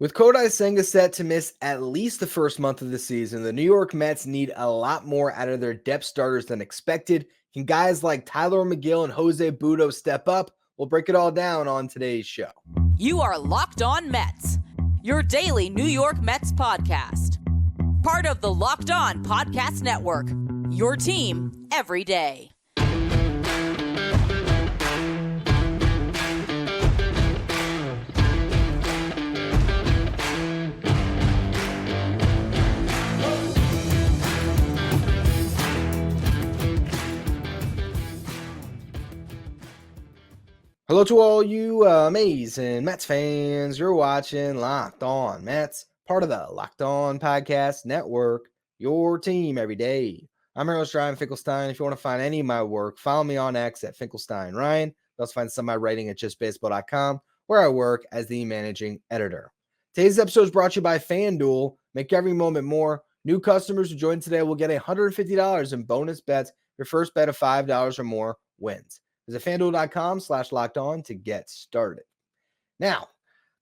With Kodai Senga set to miss at least the first month of the season, the New York Mets need a lot more out of their depth starters than expected. Can guys like Tylor Megill and Jose Butto step up? We'll break it all down on today's show. You are Locked On Mets, your daily New York Mets podcast. Part of the Locked On Podcast Network, your team every day. Hello to all you amazing Mets fans. You're watching Locked On Mets, part of the Locked On Podcast Network, your team every day. I'm your host, Ryan Finkelstein. If you want to find any of my work, follow me on X at Finkelstein Ryan. You also find some of my writing at justbaseball.com, where I work as the managing editor. Today's episode is brought to you by FanDuel. Make every moment more. New customers who join today will get $150 in bonus bets. Your first bet of $5 or more wins. Visit FanDuel.com/lockedon to get started. Now,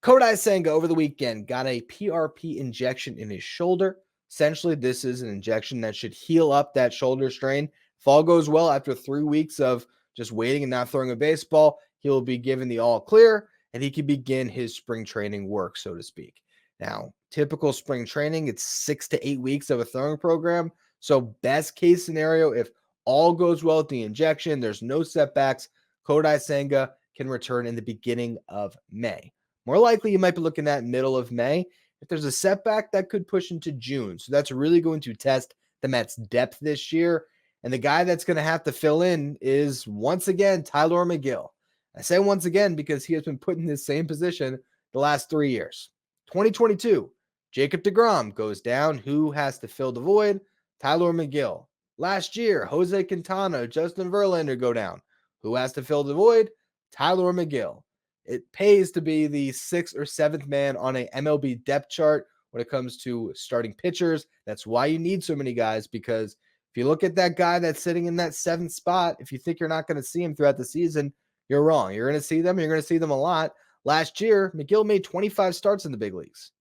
Kodai Senga over the weekend got a PRP injection in his shoulder. Essentially, this is an injection that should heal up that shoulder strain. If all goes well, after 3 weeks of just waiting and not throwing a baseball, he'll be given the all clear, and he can begin his spring training work, so to speak. Now, typical spring training, it's 6 to 8 weeks of a throwing program. So best case scenario, if all goes well with the injection, there's no setbacks, Kodai Senga can return in the beginning of May. More likely, you might be looking at middle of May. If there's a setback, that could push into June. So that's really going to test the Mets' depth this year. And the guy that's going to have to fill in is, once again, Tylor Megill. I say once again because he has been put in this same position the last 3 years. 2022, Jacob deGrom goes down. Who has to fill the void? Tylor Megill. Last year, Jose Quintana, Justin Verlander go down. Who has to fill the void? Tylor Megill. It pays to be the 6th or 7th man on a MLB depth chart when it comes to starting pitchers. That's why you need so many guys, because if you look at that guy that's sitting in that 7th spot, if you think you're not going to see him throughout the season, you're wrong. You're going to see them. You're going to see them a lot. Last year, Megill made 25 starts in the big leagues.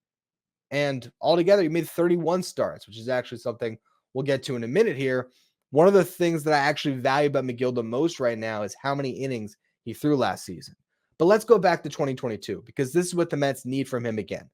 And altogether, he made 31 starts, which is actually something we'll get to in a minute here. One of the things that I actually value about Megill the most right now is how many innings he threw last season. But let's go back to 2022, because this is what the Mets need from him again.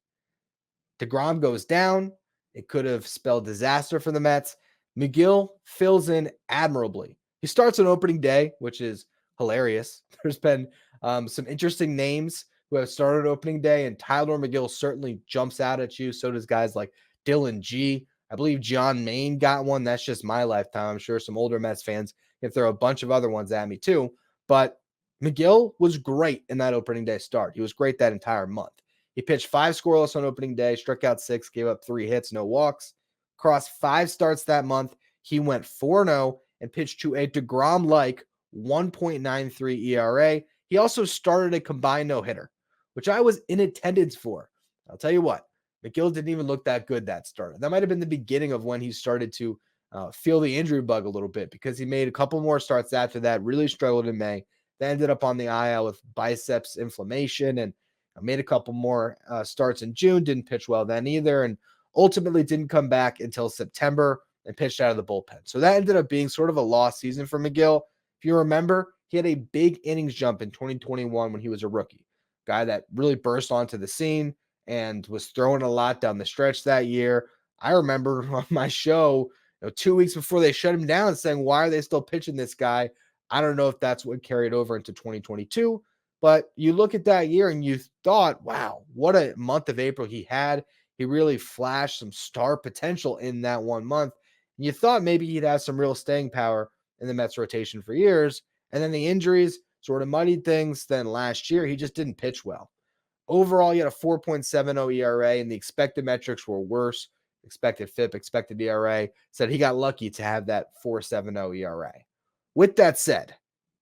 deGrom goes down. It could have spelled disaster for the Mets. Megill fills in admirably. He starts on opening day, which is hilarious. There's been some interesting names who have started opening day, and Tylor Megill certainly jumps out at you. So does guys like Dylan G. I believe John Maine got one. That's just my lifetime. I'm sure some older Mets fans can throw a bunch of other ones at me too. But Megill was great in that opening day start. He was great that entire month. He pitched 5 scoreless on opening day, struck out 6, gave up 3 hits, no walks. Across 5 starts that month, he went 4-0 and pitched to a deGrom-like 1.93 ERA. He also started a combined no-hitter, which I was in attendance for. I'll tell you what, Megill didn't even look that good that start. That might have been the beginning of when he started to feel the injury bug a little bit, because he made a couple more starts after that, really struggled in May. They ended up on the IL with biceps inflammation, and made a couple more starts in June, didn't pitch well then either, and ultimately didn't come back until September and pitched out of the bullpen. So that ended up being sort of a lost season for Megill. If you remember, he had a big innings jump in 2021 when he was a rookie. Guy that really burst onto the scene and was throwing a lot down the stretch that year. I remember on my show, 2 weeks before they shut him down, saying, why are they still pitching this guy? I don't know if that's what carried over into 2022, but you look at that year and you thought, wow, what a month of April he had. He really flashed some star potential in that 1 month. And you thought maybe he'd have some real staying power in the Mets rotation for years. And then the injuries sort of muddied things. Then last year, he just didn't pitch well. Overall, he had a 4.70 ERA, and the expected metrics were worse. Expected FIP, expected ERA. Said he got lucky to have that 4.70 ERA. With that said,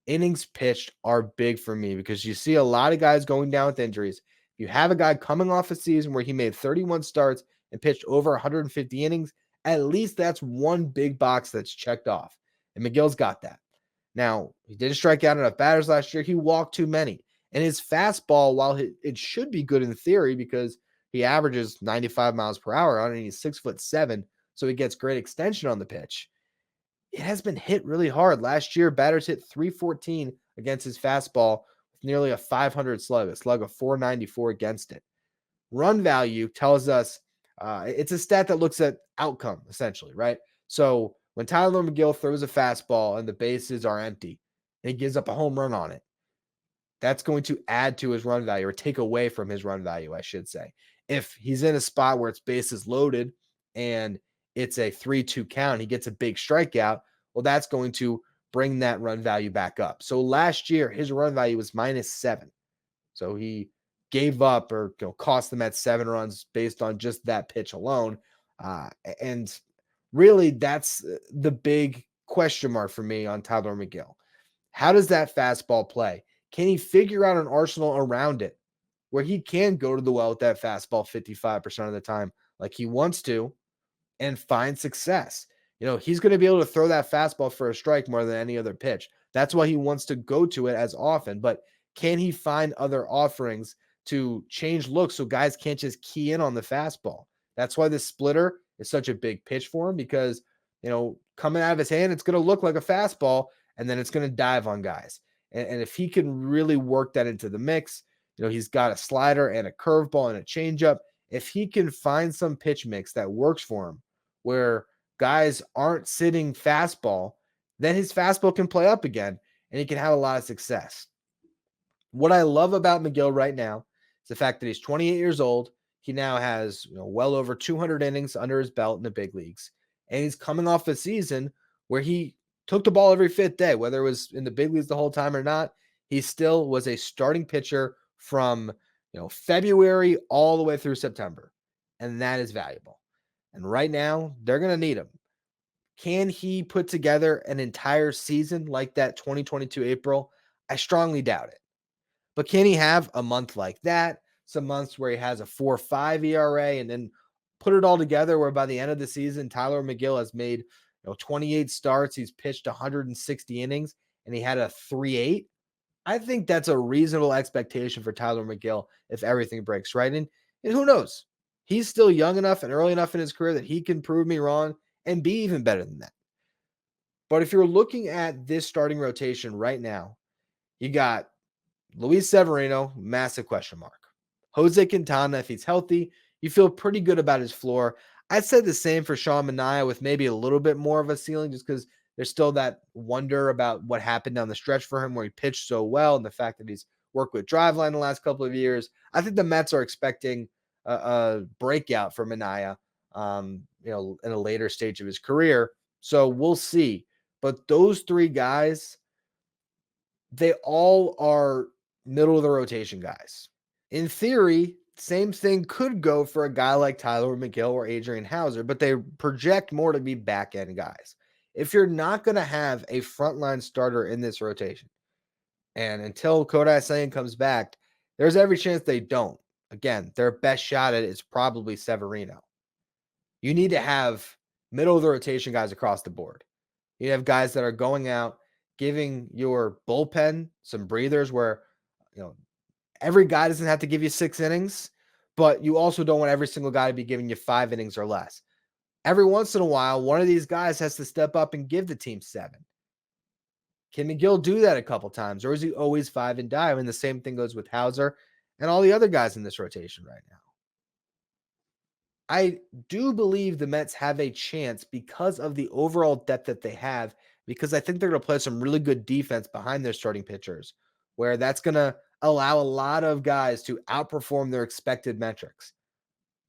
innings pitched are big for me, because you see a lot of guys going down with injuries. You have a guy coming off a season where he made 31 starts and pitched over 150 innings. At least that's one big box that's checked off. And Megill's got that. Now, he didn't strike out enough batters last year. He walked too many. And his fastball, while it should be good in theory, because he averages 95 miles per hour on it, and he's 6'7", so he gets great extension on the pitch. It has been hit really hard. Last year, batters hit 314 against his fastball with nearly a 500 slug, a slug of 494 against it. Run value tells us it's a stat that looks at outcome, essentially, right? So when Tylor Megill throws a fastball and the bases are empty, and he gives up a home run on it, that's going to add to his run value or take away from his run value, I should say. If he's in a spot where it's bases loaded and it's a 3-2 count, he gets a big strikeout, well, that's going to bring that run value back up. So last year, his run value was -7. So he gave up or cost the Mets 7 runs based on just that pitch alone. And really, that's the big question mark for me on Tylor Megill. How does that fastball play? Can he figure out an arsenal around it where he can go to the well with that fastball 55% of the time like he wants to and find success? He's going to be able to throw that fastball for a strike more than any other pitch. That's why he wants to go to it as often. But can he find other offerings to change looks so guys can't just key in on the fastball? That's why the splitter is such a big pitch for him, because, coming out of his hand, it's going to look like a fastball, and then it's going to dive on guys. And if he can really work that into the mix, he's got a slider and a curveball and a changeup. If he can find some pitch mix that works for him, where guys aren't sitting fastball, then his fastball can play up again, and he can have a lot of success. What I love about Megill right now is the fact that he's 28 years old. He now has well over 200 innings under his belt in the big leagues, and he's coming off a season where he took the ball every fifth day, whether it was in the big leagues the whole time or not. He still was a starting pitcher from February all the way through September, and that is valuable. And right now, they're going to need him. Can he put together an entire season like that 2022 April? I strongly doubt it. But can he have a month like that, some months where he has a 4.5 ERA, and then put it all together where by the end of the season, Tylor Megill has made 28 starts, he's pitched 160 innings, and he had a 3.8? I think that's a reasonable expectation for Tylor Megill if everything breaks right. And who knows? He's still young enough and early enough in his career that he can prove me wrong and be even better than that. But if you're looking at this starting rotation right now, you got Luis Severino, massive question mark. Jose Quintana, if he's healthy, you feel pretty good about his floor. I'd say the same for Sean Manaea, with maybe a little bit more of a ceiling, just because there's still that wonder about what happened down the stretch for him where he pitched so well, and the fact that he's worked with Driveline the last couple of years. I think the Mets are expecting a breakout for Manaea, in a later stage of his career. So we'll see. But those three guys, they all are middle of the rotation guys. In theory, same thing could go for a guy like Tylor Megill or Adrian Hauser, but they project more to be back-end guys. If you're not going to have a frontline starter in this rotation, and until Kodai Senga comes back, there's every chance they don't. Again, their best shot at it is probably Severino. You need to have middle of the rotation guys across the board. You have guys that are going out, giving your bullpen some breathers where, every guy doesn't have to give you 6 innings, but you also don't want every single guy to be giving you 5 innings or less. Every once in a while, one of these guys has to step up and give the team 7. Can Megill do that a couple times, or is he always 5 and die? And the same thing goes with Hauser and all the other guys in this rotation right now. I do believe the Mets have a chance because of the overall depth that they have, because I think they're going to play some really good defense behind their starting pitchers, where that's going to allow a lot of guys to outperform their expected metrics.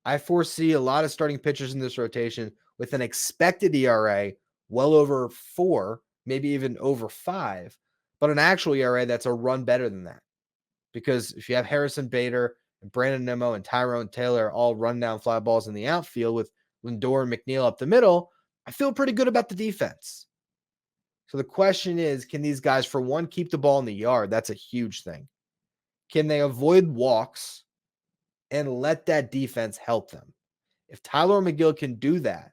I foresee a lot of starting pitchers in this rotation with an expected ERA well over 4, maybe even over 5, but an actual ERA that's a run better than that. Because if you have Harrison Bader and Brandon Nimmo and Tyrone Taylor all run down fly balls in the outfield with Lindor and McNeil up the middle, I feel pretty good about the defense. So the question is, can these guys, for one, keep the ball in the yard? That's a huge thing. Can they avoid walks and let that defense help them? If Tylor Megill can do that,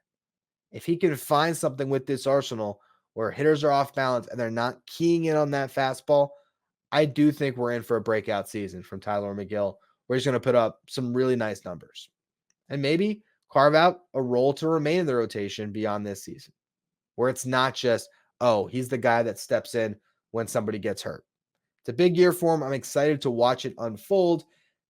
if he can find something with this arsenal where hitters are off balance and they're not keying in on that fastball, I do think we're in for a breakout season from Tylor Megill, where he's going to put up some really nice numbers. and maybe carve out a role to remain in the rotation beyond this season, where it's not just, oh, he's the guy that steps in when somebody gets hurt. It's a big year for him. I'm excited to watch it unfold.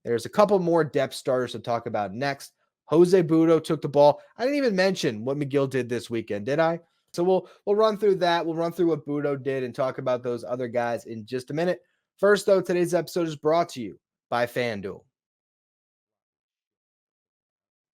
There's a couple more depth starters to talk about next. Jose Butto took the ball. I didn't even mention what McGill did this weekend, did I? So we'll run through that. We'll run through what Butto did and talk about those other guys in just a minute. First, though, today's episode is brought to you by FanDuel.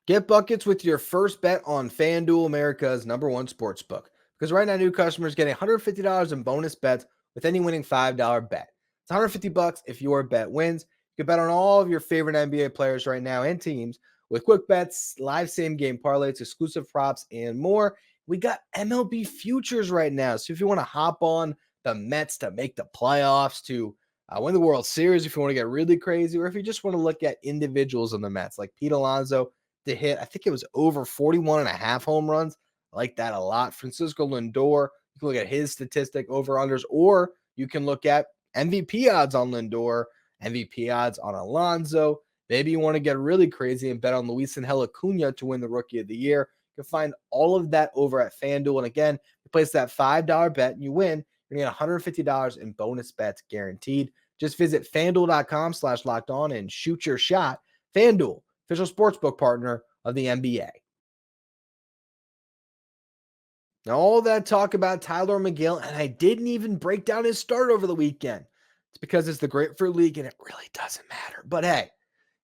Get buckets with your first bet on FanDuel, America's #1 sportsbook. Because right now, new customers get $150 in bonus bets with any winning $5 bet. It's $150 if your bet wins. You can bet on all of your favorite NBA players right now and teams with quick bets, live same game parlays, exclusive props, and more. We got MLB futures right now. So if you want to hop on the Mets to make the playoffs, to win the World Series, if you want to get really crazy, or if you just want to look at individuals on the Mets like Pete Alonso to hit, I think it was over 41 and a half home runs. I like that a lot. Francisco Lindor, you can look at his statistic over-unders, or you can look at MVP odds on Lindor, MVP odds on Alonso. Maybe you want to get really crazy and bet on Luis Angel Acuna to win the Rookie of the Year. You can find all of that over at FanDuel. And again, you place that $5 bet and you win, you're going to get $150 in bonus bets guaranteed. Just visit FanDuel.com/lockedon and shoot your shot. FanDuel, official sportsbook partner of the NBA. Now, all that talk about Tylor Megill, and I didn't even break down his start over the weekend. It's because it's the Grapefruit League, and it really doesn't matter. But hey,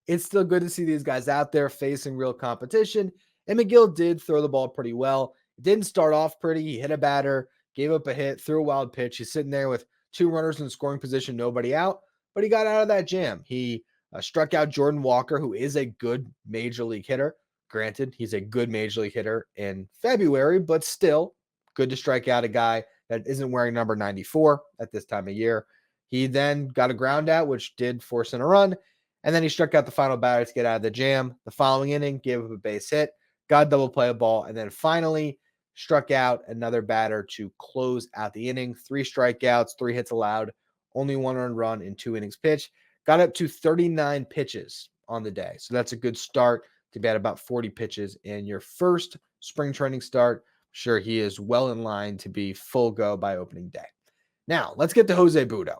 it's still good to see these guys out there facing real competition. And McGill did throw the ball pretty well. It didn't start off pretty. He hit a batter, gave up a hit, threw a wild pitch. He's sitting there with two runners in scoring position, nobody out. But he got out of that jam. He struck out Jordan Walker, who is a good major league hitter. Granted, he's a good major league hitter in February, but still good to strike out a guy that isn't wearing number 94 at this time of year. He then got a ground out, which did force in a run. And then he struck out the final batter to get out of the jam. The following inning, gave up a base hit, got a double play ball, and then finally struck out another batter to close out the inning. 3 strikeouts, 3 hits allowed, only 1 earned run in 2 innings pitched. Got up to 39 pitches on the day. So that's a good start to be at about 40 pitches in your first spring training start. Sure, he is well in line to be full go by opening day. Now, let's get to Jose Butto.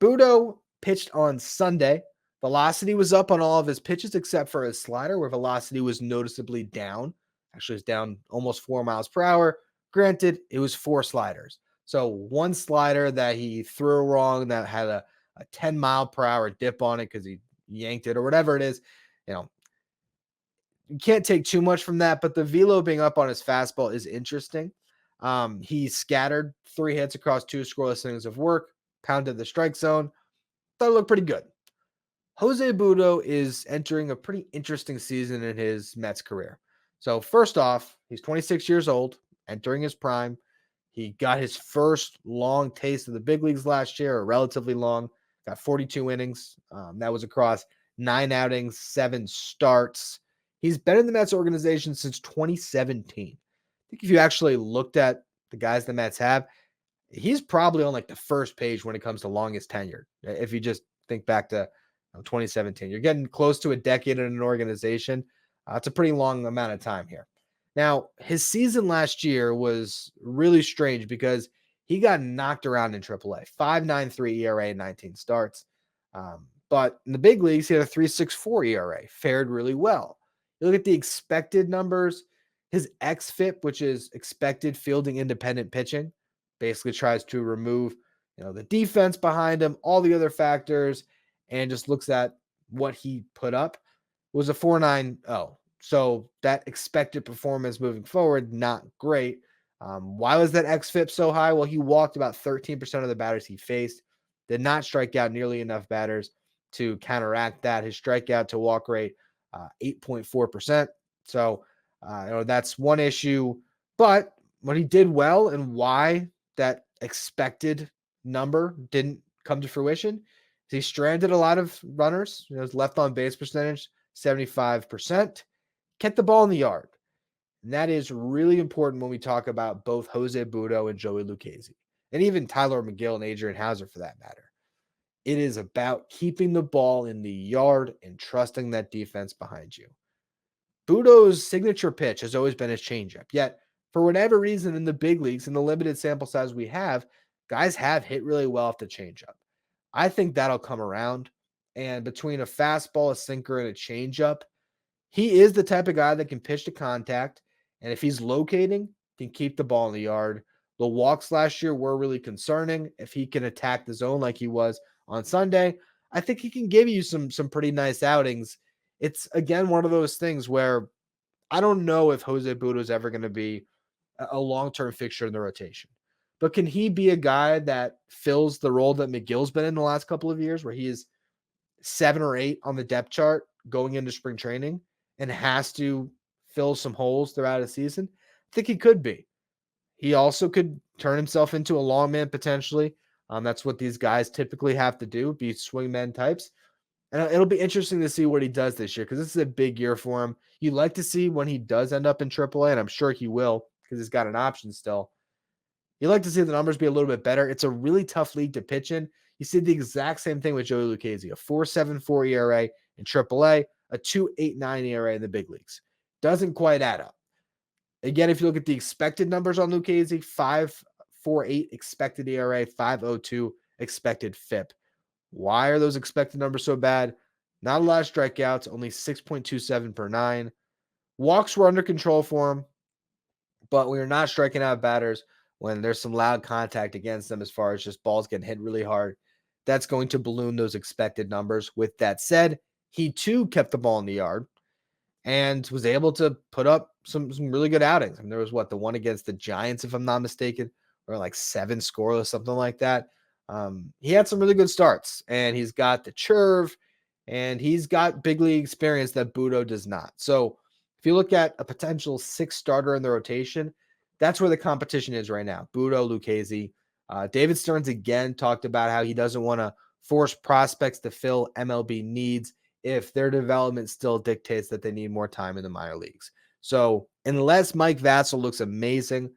Butto pitched on Sunday. Velocity was up on all of his pitches except for his slider, where velocity was noticeably down. Actually, it's down almost 4 miles per hour. Granted, it was 4 sliders. So one slider that he threw wrong that had a 10 mile per hour dip on it because he yanked it or whatever it is. You can't take too much from that, but the velo being up on his fastball is interesting. He scattered 3 hits across 2 scoreless innings of work, pounded the strike zone. Thought it looked pretty good. Jose Butto is entering a pretty interesting season in his Mets career. So first off, he's 26 years old, entering his prime. He got his first long taste of the big leagues last year, or relatively long, got 42 innings. That was across 9 outings, 7 starts. He's been in the Mets organization since 2017. I think if you actually looked at the guys the Mets have, he's probably on like the first page when it comes to longest tenure. If you just think back to 2017, you're getting close to a decade in an organization. It's a pretty long amount of time here. Now, his season last year was really strange because he got knocked around in AAA. 5.93 ERA, 19 starts. But in the big leagues, he had a 3.64 ERA, fared really well. You look at the expected numbers, his xFIP, which is expected fielding independent pitching, basically tries to remove the defense behind him, all the other factors, and just looks at what he put up, was a 4.90. So that expected performance moving forward, not great. Why was that xFIP so high? Well, he walked about 13% of the batters he faced, did not strike out nearly enough batters to counteract that. His strikeout to walk rate, 8.4%. So, that's one issue. But what he did well and why that expected number didn't come to fruition is he stranded a lot of runners. His left on base percentage, 75%. Kept the ball in the yard. And that is really important when we talk about both Jose Butto and Joey Lucchesi, and even Tylor Megill and Adrian Hauser for that matter. It is about keeping the ball in the yard and trusting that defense behind you. Butto's signature pitch has always been his changeup. Yet, for whatever reason, in the big leagues, in the limited sample size we have, guys have hit really well off the changeup. I think that'll come around. And between a fastball, a sinker, and a changeup, he is the type of guy that can pitch to contact. And if he's locating, can keep the ball in the yard. The walks last year were really concerning. If he can attack the zone like he was on Sunday, I think he can give you some pretty nice outings. It's, again, one of those things where I don't know if Jose Butto is ever going to be a long-term fixture in the rotation. But can he be a guy that fills the role that McGill's been in the last couple of years, where he is 7 or 8 on the depth chart going into spring training and has to fill some holes throughout a season? I think he could be. He also could turn himself into a long man potentially. That's what these guys typically have to do, be swingman types. And it'll be interesting to see what he does this year, because this is a big year for him. You'd like to see when he does end up in AAA, and I'm sure he will because he's got an option still. You'd like to see the numbers be a little bit better. It's a really tough league to pitch in. You see the exact same thing with Joey Lucchesi, a 4.74 ERA in AAA, a 2.89 ERA in the big leagues. Doesn't quite add up. Again, if you look at the expected numbers on Lucchesi, 5.48 expected ERA, 5.02 expected FIP. Why are those expected numbers so bad? Not a lot of strikeouts, only 6.27 per 9. Walks were under control for him, but we are not striking out batters when there's some loud contact against them as far as just balls getting hit really hard. That's going to balloon those expected numbers. With that said, he too kept the ball in the yard and was able to put up some really good outings. I mean, there was the one against the Giants, if I'm not mistaken, or like 7 scoreless, something like that. He had some really good starts, and he's got the curve, and he's got big league experience that Butto does not. So if you look at a potential 6 starter in the rotation, that's where the competition is right now. Butto, Lucchesi. David Stearns again talked about how he doesn't want to force prospects to fill MLB needs if their development still dictates that they need more time in the minor leagues. So unless Mike Vassell looks amazing,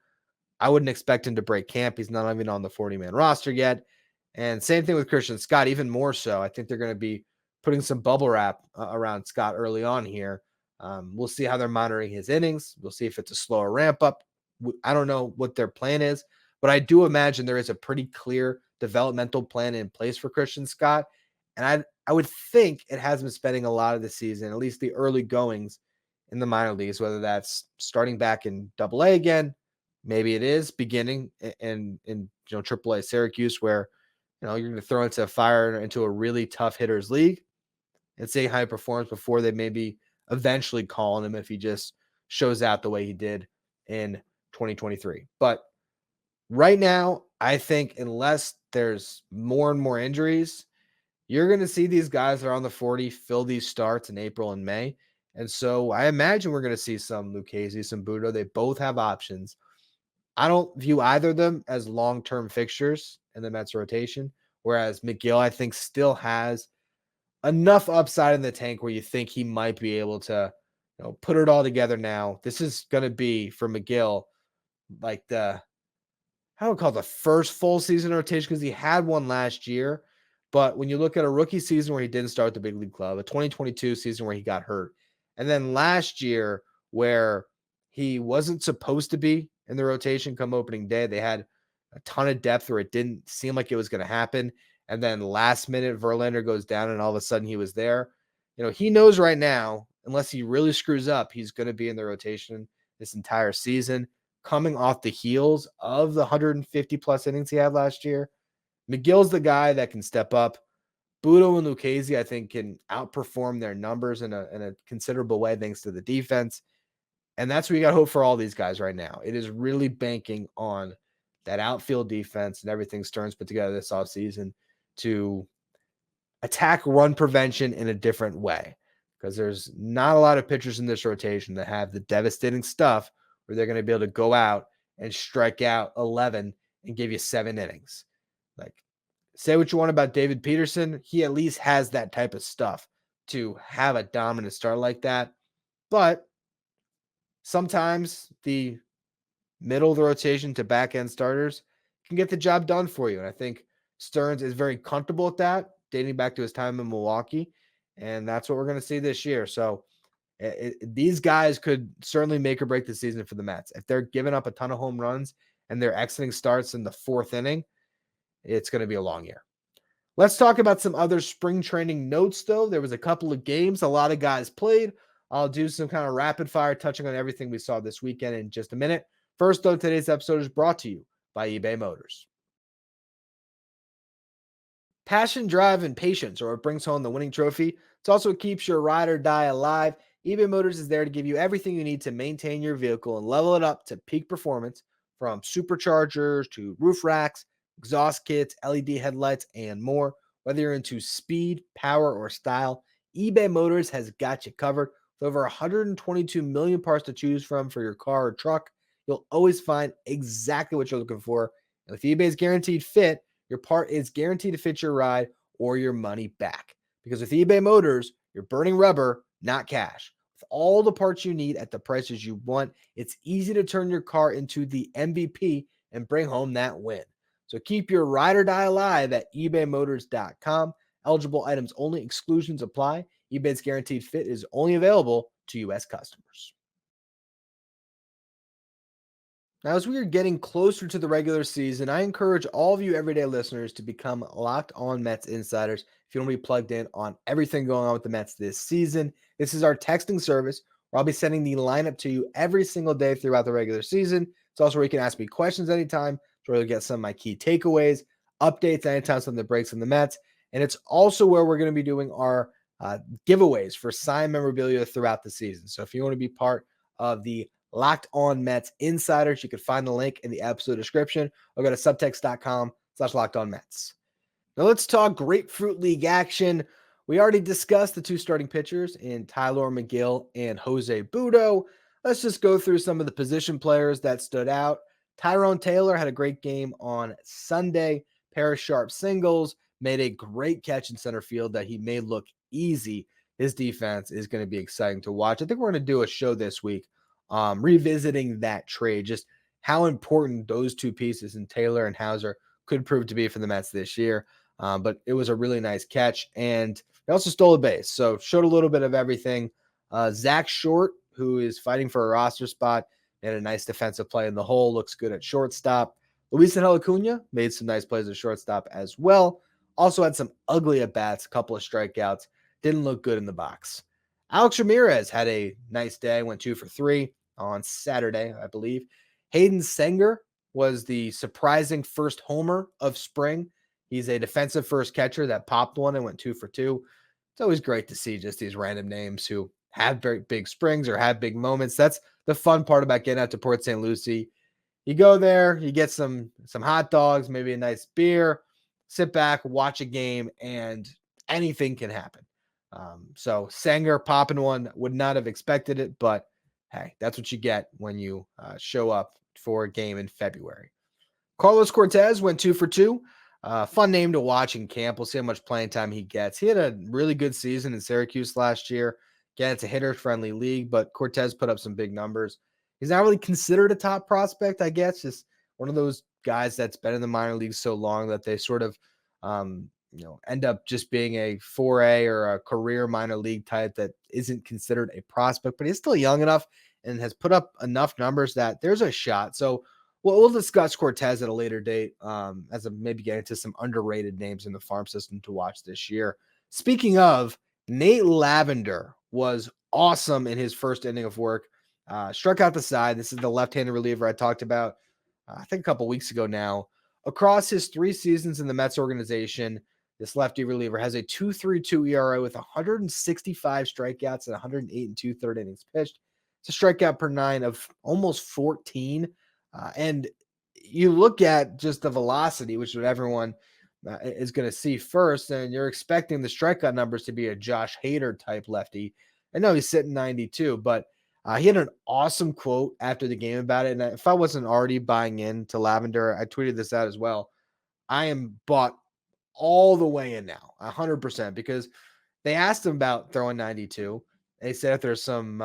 I wouldn't expect him to break camp. He's not even on the 40-man roster yet. And same thing with Christian Scott, even more so. I think they're going to be putting some bubble wrap around Scott early on here. We'll see how they're monitoring his innings. We'll see if it's a slower ramp up. I don't know what their plan is, but I do imagine there is a pretty clear developmental plan in place for Christian Scott. And I would think it has been spending a lot of the season, at least the early goings in the minor leagues, whether that's starting back in AA again, maybe it is beginning in AAA Syracuse, where you're going to throw into a fire into a really tough hitters league and see how he performs before they maybe eventually call on him if he just shows out the way he did in 2023. But right now, I think unless there's more and more injuries, you're going to see these guys that are on the 40 fill these starts in April and May. And so I imagine we're going to see some Lucchesi, some Butto. They both have options. I don't view either of them as long-term fixtures in the Mets rotation, whereas McGill, I think, still has enough upside in the tank where you think he might be able to put it all together now. This is going to be, for McGill, like the first full season rotation, because he had one last year. But when you look at a rookie season where he didn't start the big league club, a 2022 season where he got hurt, and then last year where he wasn't supposed to be in the rotation come opening day, they had a ton of depth where it didn't seem like it was going to happen. And then last minute Verlander goes down and all of a sudden he was there. He knows right now, unless he really screws up, he's going to be in the rotation this entire season, coming off the heels of the 150 plus innings he had last year. McGill's the guy that can step up. Butto and Lucchesi, I think, can outperform their numbers in a considerable way thanks to the defense. And that's what you got to hope for all these guys right now. It is really banking on that outfield defense and everything Stearns put together this offseason to attack run prevention in a different way, because there's not a lot of pitchers in this rotation that have the devastating stuff where they're going to be able to go out and strike out 11 and give you 7 innings. Like, say what you want about David Peterson, he at least has that type of stuff to have a dominant start like that. But sometimes the middle of the rotation to back end starters can get the job done for you. And I think Stearns is very comfortable with that, dating back to his time in Milwaukee. And that's what we're going to see this year. So These guys could certainly make or break the season for the Mets. If they're giving up a ton of home runs and they're exiting starts in the fourth inning, it's going to be a long year. Let's talk about some other spring training notes, though. There was a couple of games a lot of guys played. I'll do some kind of rapid fire touching on everything we saw this weekend in just a minute. First, though, today's episode is brought to you by eBay Motors. Passion, drive, and patience are what brings home the winning trophy. It's also what keeps your ride or die alive. eBay Motors is there to give you everything you need to maintain your vehicle and level it up to peak performance, from superchargers to roof racks, exhaust kits, LED headlights, and more. Whether you're into speed, power, or style, eBay Motors has got you covered. With over 122 million parts to choose from for your car or truck, you'll always find exactly what you're looking for. And with eBay's guaranteed fit, your part is guaranteed to fit your ride or your money back. Because with eBay Motors, you're burning rubber, not cash. With all the parts you need at the prices you want, it's easy to turn your car into the MVP and bring home that win. So keep your ride or die alive at ebaymotors.com. Eligible items only, exclusions apply. eBay's guaranteed fit is only available to U.S. customers. Now, as we are getting closer to the regular season, I encourage all of you everyday listeners to become Locked On Mets insiders if you want to be plugged in on everything going on with the Mets this season. This is our texting service where I'll be sending the lineup to you every single day throughout the regular season. It's also where you can ask me questions anytime, so where you'll get some of my key takeaways, updates anytime something breaks in the Mets. And it's also where we're going to be doing our giveaways for signed memorabilia throughout the season. So if you want to be part of the Locked On Mets Insiders, you can find the link in the episode description or go to subtext.com/Locked On Mets. Now let's talk Grapefruit League action. We already discussed the two starting pitchers in Tylor Megill and Jose Butto. Let's just go through some of the position players that stood out. Tyrone Taylor had a great game on Sunday. Pair of sharp singles, made a great catch in center field that he made look easy. His defense is going to be exciting to watch. I think we're going to do a show this week revisiting that trade, just how important those two pieces in Taylor and Hauser could prove to be for the Mets this year. But it was a really nice catch, and he also stole a base, so showed a little bit of everything. Zach Short, who is fighting for a roster spot, made a nice defensive play in the hole, looks good at shortstop. Luis Angel Acuna made some nice plays at shortstop as well. Also had some ugly at-bats, a couple of strikeouts. Didn't look good in the box. Alex Ramirez had a nice day, went 2 for 3 on Saturday, I believe. Hayden Senger was the surprising first homer of spring. He's a defensive first catcher that popped one and went 2 for 2. It's always great to see just these random names who have very big springs or have big moments. That's the fun part about getting out to Port St. Lucie. You go there, you get some hot dogs, maybe a nice beer, sit back, watch a game, and anything can happen. So Sanger popping one, would not have expected it, but hey, that's what you get when you show up for a game in February. Carlos Cortez went 2 for 2. Fun name to watch in camp. We'll see how much playing time he gets. He had a really good season in Syracuse last year. Again, it's a hitter-friendly league, but Cortez put up some big numbers. He's not really considered a top prospect, I guess. Just one of those guys that's been in the minor leagues so long that they sort of end up just being a 4A or a career minor league type that isn't considered a prospect, but he's still young enough and has put up enough numbers that there's a shot. So we'll discuss Cortez at a later date as I'm maybe getting to some underrated names in the farm system to watch this year. Speaking of, Nate Lavender was awesome in his first inning of work. Struck out the side. This is the left-handed reliever I talked about, I think a couple weeks ago now. Across his 3 seasons in the Mets organization, this lefty reliever has a 2.32 ERA with 165 strikeouts and 108 2/3 innings pitched. It's a strikeout per 9 of almost 14. And you look at just the velocity, which is what everyone is going to see first, and you're expecting the strikeout numbers to be a Josh Hader type lefty. I know he's sitting 92, but he had an awesome quote after the game about it. And if I wasn't already buying into Lavender, I tweeted this out as well. I am bought all the way in now, 100%, because they asked him about throwing 92. They said if there's some,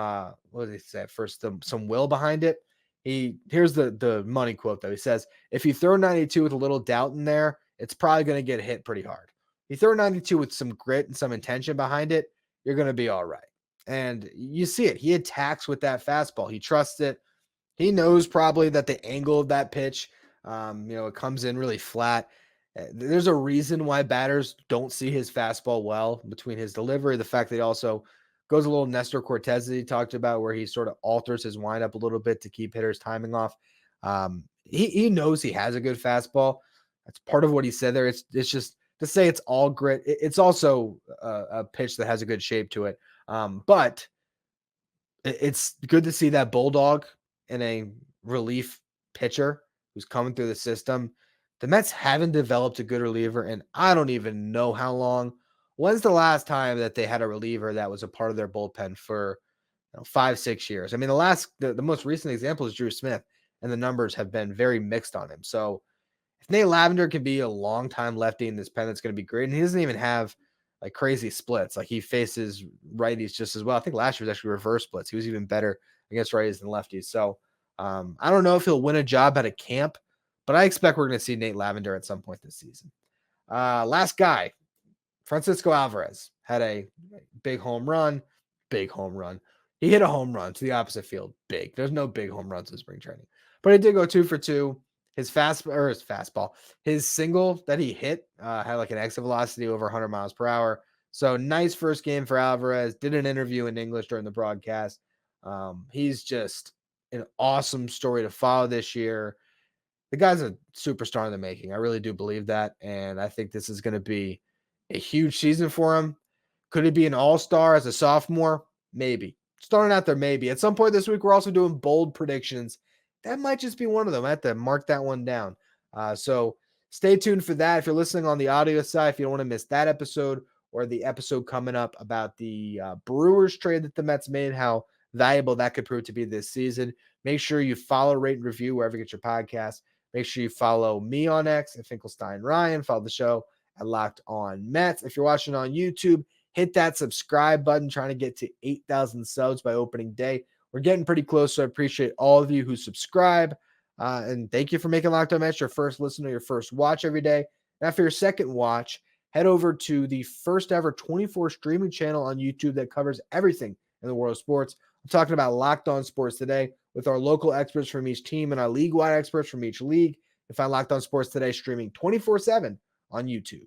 what did they say first? Some will behind it. Here's the money quote though. He says, if you throw 92 with a little doubt in there, it's probably going to get hit pretty hard. If you throw 92 with some grit and some intention behind it, you're going to be all right. And you see it. He attacks with that fastball. He trusts it. He knows probably that the angle of that pitch, it comes in really flat. There's a reason why batters don't see his fastball well, between his delivery, the fact that he also goes a little Nestor Cortez that he talked about, where he sort of alters his windup a little bit to keep hitters' timing off. He knows he has a good fastball. That's part of what he said there. It's just to say it's all grit. It's also a pitch that has a good shape to it. But it's good to see that bulldog in a relief pitcher who's coming through the system. The Mets haven't developed a good reliever, and I don't even know how long. When's the last time that they had a reliever that was a part of their bullpen for 5-6 years? I mean, the most recent example is Drew Smith, and the numbers have been very mixed on him. So if Nate Lavender can be a long time lefty in this pen, that's going to be great. And he doesn't even have like crazy splits. Like, he faces righties just as well. I think last year was actually reverse splits. He was even better against righties than lefties. So I don't know if he'll win a job at a camp, but I expect we're going to see Nate Lavender at some point this season. Last guy, Francisco Alvarez, had a big home run. He hit a home run to the opposite field. Big. There's no big home runs in spring training, but he did go 2 for 2. His fastball, his single that he hit had like an exit velocity over 100 miles per hour. So nice first game for Alvarez. Did an interview in English during the broadcast. He's just an awesome story to follow this year. The guy's a superstar in the making. I really do believe that. And I think this is going to be a huge season for him. Could he be an all-star as a sophomore? Maybe. Starting out there, maybe. At some point this week, we're also doing bold predictions. That might just be one of them. I have to mark that one down. So stay tuned for that. If you're listening on the audio side, if you don't want to miss that episode or the episode coming up about the Brewers trade that the Mets made, how valuable that could prove to be this season, make sure you follow, rate, and review wherever you get your podcast. Make sure you follow me on X at Finkelstein Ryan. Follow the show at Locked On Mets. If you're watching on YouTube, hit that subscribe button. Trying to get to 8,000 subs by opening day. We're getting pretty close, so I appreciate all of you who subscribe. And thank you for making Locked On Mets your first listen or your first watch every day. Now, for your second watch, head over to the first ever 24 streaming channel on YouTube that covers everything in the world of sports. I'm talking about Locked On Sports Today with our local experts from each team and our league-wide experts from each league. You find Locked On Sports Today streaming 24/7 on YouTube.